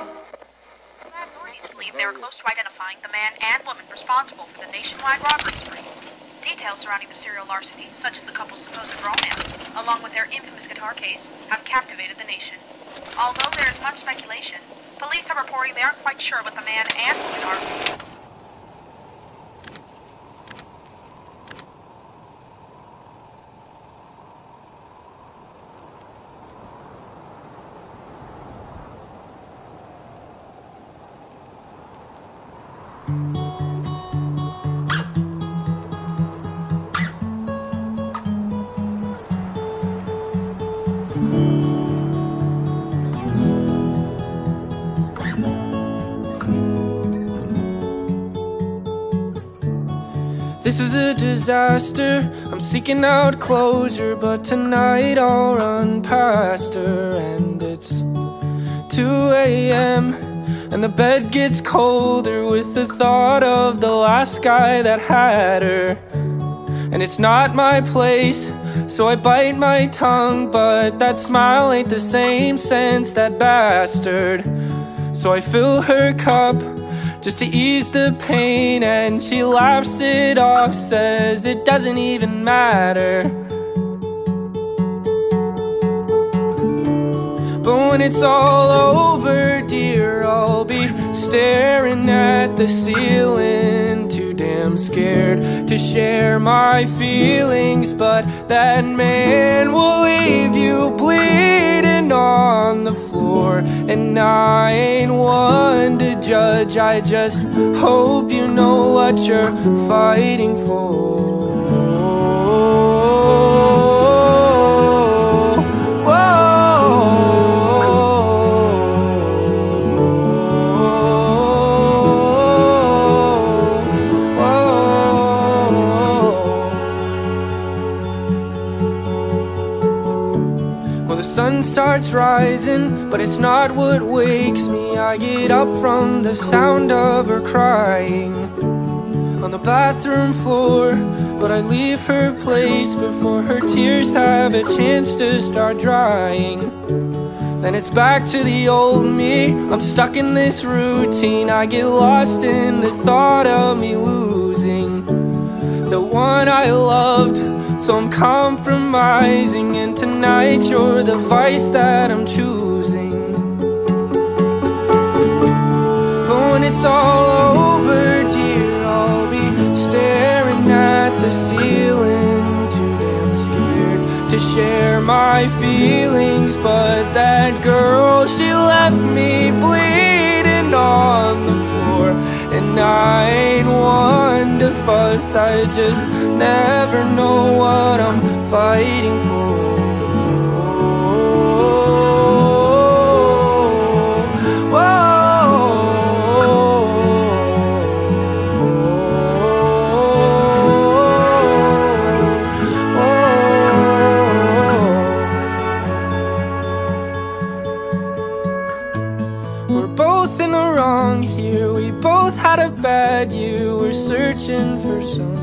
Authorities believe they were close to identifying the man and woman responsible for the nationwide robbery spree. Details surrounding the serial larceny, such as the couple's supposed romance, along with their infamous guitar case, have captivated the nation. Although there is much speculation, police are reporting they aren't quite sure what the man and woman are. This is a disaster, I'm seeking out closure, but tonight I'll run past her. And it's 2 a.m. and the bed gets colder with the thought of the last guy that had her. And it's not my place, so I bite my tongue, but that smile ain't the same since that bastard. So I fill her cup just to ease the pain, and she laughs it off, says it doesn't even matter. But when it's all over, dear, I'll be staring at the ceiling, too damn scared to share my feelings. But that man will leave you bleeding on the floor, and I ain't one to judge. I just hope you know what you're fighting for. The sun starts rising, but it's not what wakes me. I get up from the sound of her crying on the bathroom floor, but I leave her place before her tears have a chance to start drying. Then it's back to the old me, I'm stuck in this routine. I get lost in the thought of me losing the one I loved, so I'm compromising, and tonight you're the vice that I'm choosing. But when it's all over, dear, I'll be staring at the ceiling, too damn scared to share my feelings. But that girl, she left me bleeding on the floor, and I ain't one to fuss. I just never know what I'm fighting for. We're both in the wrong here, we both had a bad year, we're searching for something.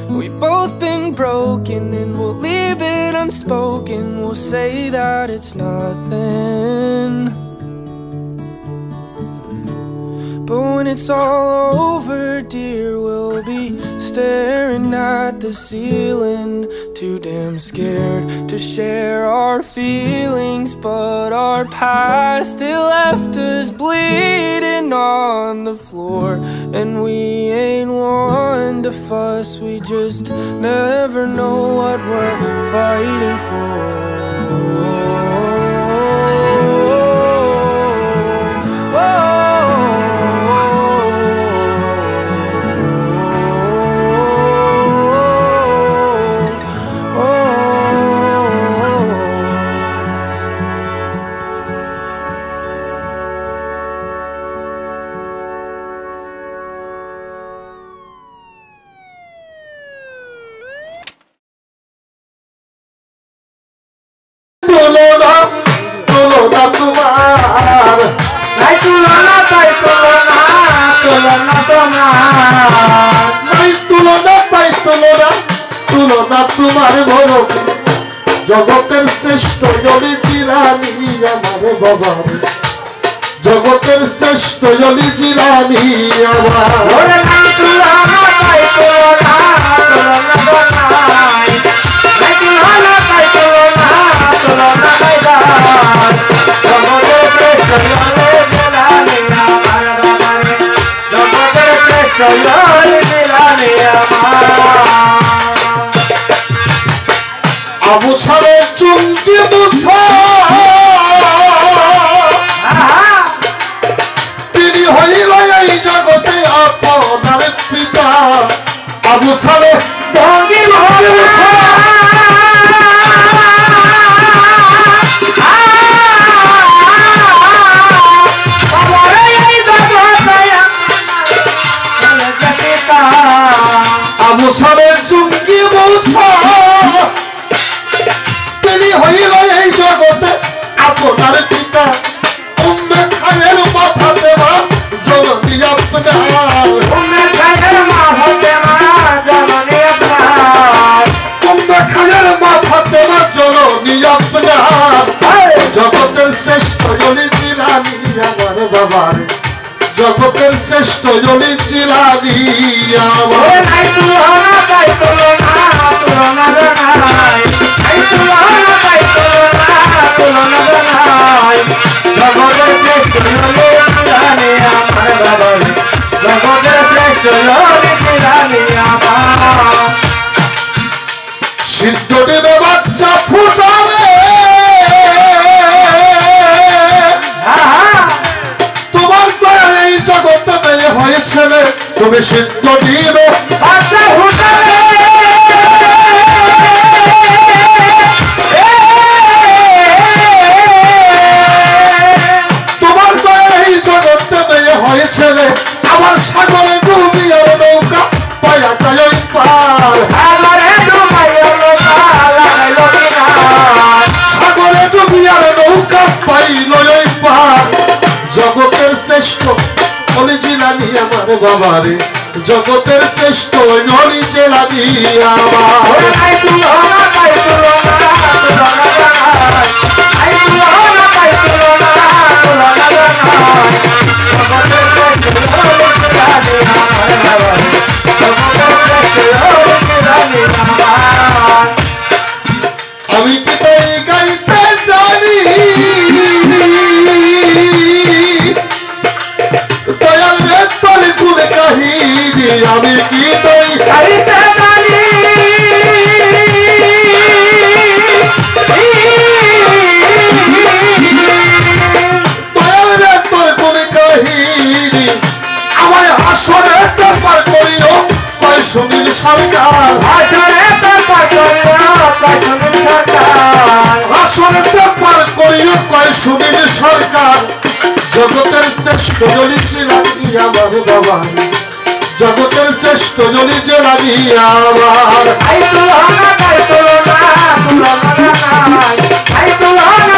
We've both been broken, and we'll leave it unspoken. We'll say that it's nothing. But when it's all over, dear, we'll be staring at the ceiling, too damn scared to share our feelings. But our past, it left us bleeding on the floor, and we ain't one to fuss. We just never know what we're fighting for. জগতের শ্রেষ্ঠ জলি জিলানি আমার বাবা জগতের শ্রেষ্ঠ জলি জিলানি আমার আবু সারে চুমকি মুছা তিনি হইল এই জগতে আপনার পিতা আবু সারে চুমকি মুছা আবু সারে চুমকি মুছা তিনি হইল এই জগতে আপনার পিতা উম্মে খায়ের মাথা দেওয়া জননী আপনার উম্মে খায়ের মাথা দেওয়া জননী আপনার উম্মে খায়ের মাথা দেওয়া জননী আপনার জগতের শ্রেষ্ঠ জলি জিলানি আমার বাবার জগতের শ্রেষ্ঠ জলি জিলানি আমার সিদ্ধ দেবে বাচ্চা ফুটালে তোমার দয়া এই জগতে মেয়ে হয়েছিল তুমি সিদ্ধ দিবে বাচ্চা ফুটালে তোমার দয়া এই জগতে মেয়ে হয়েছিল আমার সাগরে ডুবিয়ার নৌকা পায়া যায় পার সাগরে ডুবিয়ার নৌকা পাইল পার জগতের শ্রেষ্ঠ অলি জিলানি আমার বাবারে জগতের শ্রেষ্ঠ অলি জিলানি আমার আমি কি তাই গাইতে জানি দয়াল রে তোর গুণ কাহিনী আমি কি তাই গাইতে জানি দয়াল রে তোর গুণ কাহিনী আমায় হাসরে দরবার করিও কয় সুনীল সরকার হাসরে দরবার করিও কয় সুনীল সরকার হাসরে দরবার করিও কয় সুনীল সরকার জগতের শ্রেষ্ঠ জলি জিলানি আমার বাবা জগতের শ্রেষ্ঠ জলি জিলানি আমার আই তুলনা